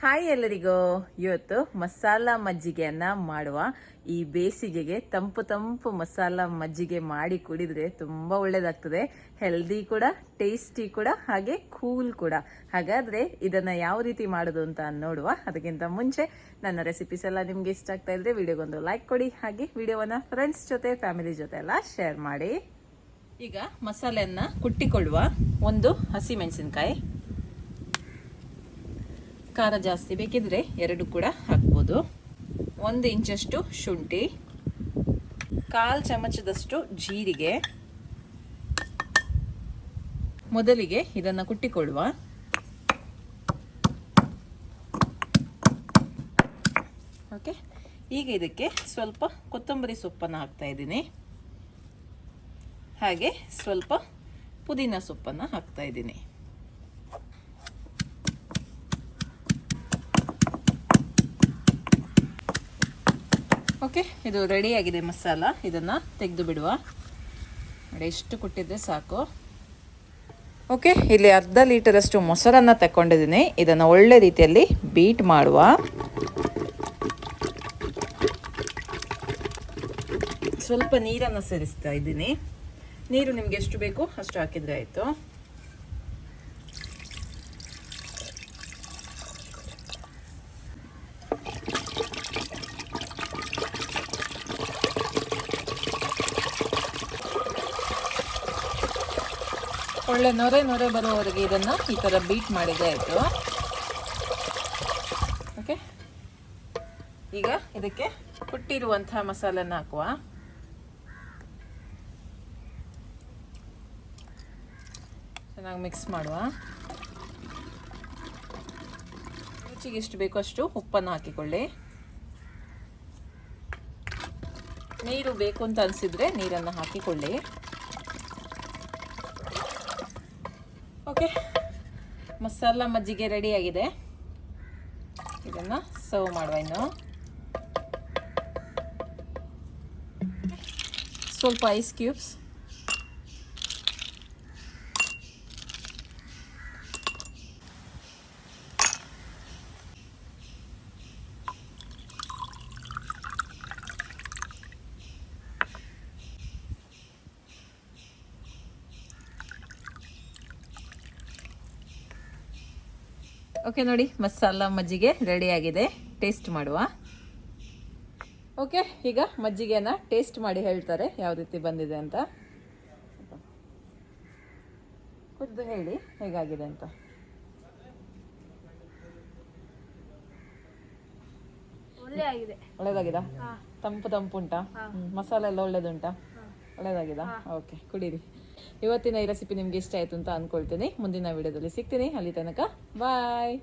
Hi ಎಲ್ಲರಿಗೂ. ಇವತ್ತು ಮಸಾಲ ಮಜ್ಜಿಗೆಯನ್ನ ಮಾಡುವ. ಈ ಬೇಸಿಗೆಗೆ ತಂಪು ತಂಪು ಮಸಾಲ ಮಜ್ಜಿಗೆ ಮಾಡಿ ಕುಡಿದ್ರೆ ತುಂಬಾ ಒಳ್ಳೇದಾಗ್ತದೆ. ಹೆಲ್ದಿ ಕೂಡ, ಟೇಸ್ಟಿ ಕೂಡ, ಹಾಗೆ ಕೂಲ್ ಕೂಡ. ಹಾಗಾದ್ರೆ ಇದನ್ನ ಯಾವ ರೀತಿ ಮಾಡೋದು ಅಂತ ನೋಡುವ. ಅದಕ್ಕಿಂತ ಮುಂಚೆ ನನ್ನ ರೆಸಿಪೀಸ್ ಎಲ್ಲ ನಿಮ್ಗೆ ಇಷ್ಟ ಆಗ್ತಾ ಇದ್ರೆ ವಿಡಿಯೋಗೊಂದು ಲೈಕ್ ಕೊಡಿ, ಹಾಗೆ ವಿಡಿಯೋವನ್ನ ಫ್ರೆಂಡ್ಸ್ ಜೊತೆ, ಫ್ಯಾಮಿಲಿ ಜೊತೆ ಎಲ್ಲ ಶೇರ್ ಮಾಡಿ. ಈಗ ಮಸಾಲೆಯನ್ನ ಕುಟ್ಟಿಕೊಳ್ಳುವ. ಒಂದು ಹಸಿ ಮೆಣಸಿನಕಾಯಿ, ಖಾರ ಜಾಸ್ತಿ ಬೇಕಿದ್ರೆ 2 ಕೂಡ ಹಾಕ್ಬೋದು. 1 ಇಂಚಷ್ಟು ಶುಂಠಿ, 1/4 ಚಮಚದಷ್ಟು ಜೀರಿಗೆ. ಮೊದಲಿಗೆ ಇದನ್ನು ಕುಟ್ಟಿಕೊಳ್ಳುವ. ಓಕೆ, ಈಗ ಇದಕ್ಕೆ ಸ್ವಲ್ಪ ಕೊತ್ತಂಬರಿ ಸೊಪ್ಪನ್ನು ಹಾಕ್ತಾ ಇದ್ದೀನಿ, ಹಾಗೆ ಸ್ವಲ್ಪ ಪುದೀನ ಸೊಪ್ಪನ್ನು ಹಾಕ್ತಾ ಇದ್ದೀನಿ. ಓಕೆ, ಇದು ರೆಡಿ ಆಗಿದೆ ಮಸಾಲ. ಇದನ್ನ ತೆಗೆದು ಬಿಡುವ. ನೋಡಿ, ಎಷ್ಟು ಕುಟ್ಟಿದ್ರೆ ಸಾಕು. ಓಕೆ, ಇಲ್ಲಿ 1/2 ಲೀಟರಷ್ಟು ಮೊಸರನ್ನ ತಗೊಂಡಿದ್ದೀನಿ. ಇದನ್ನು ಒಳ್ಳೆ ರೀತಿಯಲ್ಲಿ ಬೀಟ್ ಮಾಡುವ. ಸ್ವಲ್ಪ ನೀರನ್ನು ಸೇರಿಸ್ತಾ ಇದ್ದೀನಿ. ನೀರು ನಿಮ್ಗೆ ಎಷ್ಟು ಬೇಕು ಅಷ್ಟು ಹಾಕಿದ್ರೆ ಆಯ್ತು. ಒಳ್ಳೆ ನೊರೆ ಬರುವವರೆಗೆ ಇದನ್ನು ಈ ಥರ ಬೀಟ್ ಮಾಡಿದ್ರೆ ಆಯಿತು. ಓಕೆ, ಈಗ ಇದಕ್ಕೆ ಕುಟ್ಟಿರುವಂತಹ ಮಸಾಲೆನ ಹಾಕುವ. ಚೆನ್ನಾಗಿ ಮಿಕ್ಸ್ ಮಾಡುವ. ರುಚಿಗೆ ಎಷ್ಟು ಬೇಕೋ ಅಷ್ಟು ಉಪ್ಪನ್ನು ಹಾಕಿಕೊಳ್ಳಿ. ನೀರು ಬೇಕು ಅಂತ ಅನಿಸಿದ್ರೆ ನೀರನ್ನು ಹಾಕಿಕೊಳ್ಳಿ. ಓಕೆ, ಮಸಾಲ ಮಜ್ಜಿಗೆ ರೆಡಿ ಆಗಿದೆ. ಇದನ್ನು ಸರ್ವ್ ಮಾಡುವ. ಇನ್ನು ಸ್ವಲ್ಪ ಐಸ್ ಕ್ಯೂಬ್ಸ್, ಓಕೆ ನೋಡಿ, ಮಸಾಲ ಮಜ್ಜಿಗೆ ರೆಡಿ ಆಗಿದೆ. ಟೇಸ್ಟ್ ಮಾಡುವ. ಓಕೆ, ಈಗ ಮಜ್ಜಿಗೆನ ಟೇಸ್ಟ್ ಮಾಡಿ ಹೇಳ್ತಾರೆ ಯಾವ ರೀತಿ ಬಂದಿದೆ ಅಂತ. ಕುಡಿದು ಹೇಳಿ ಹೇಗಾಗಿದೆ ಅಂತ. ಒಳ್ಳೇದಾಗಿದಾ? ತಂಪು ಉಂಟಾ? ಮಸಾಲೆ ಎಲ್ಲ ಒಳ್ಳೇದುಂಟಾ? ಒಳ್ಳೇದಾಗಿದಾ? ಓಕೆ, ಕುಡೀರಿ. ಇವತ್ತಿನ ಈ ರೆಸಿಪಿ ನಿಮ್ಗೆ ಇಷ್ಟ ಆಯ್ತು ಅಂತ ಅನ್ಕೊಳ್ತೀನಿ. ಮುಂದಿನ ವಿಡಿಯೋದಲ್ಲಿ ಸಿಗ್ತೀನಿ. ಅಲ್ಲಿ ತನಕ ಬಾಯ್.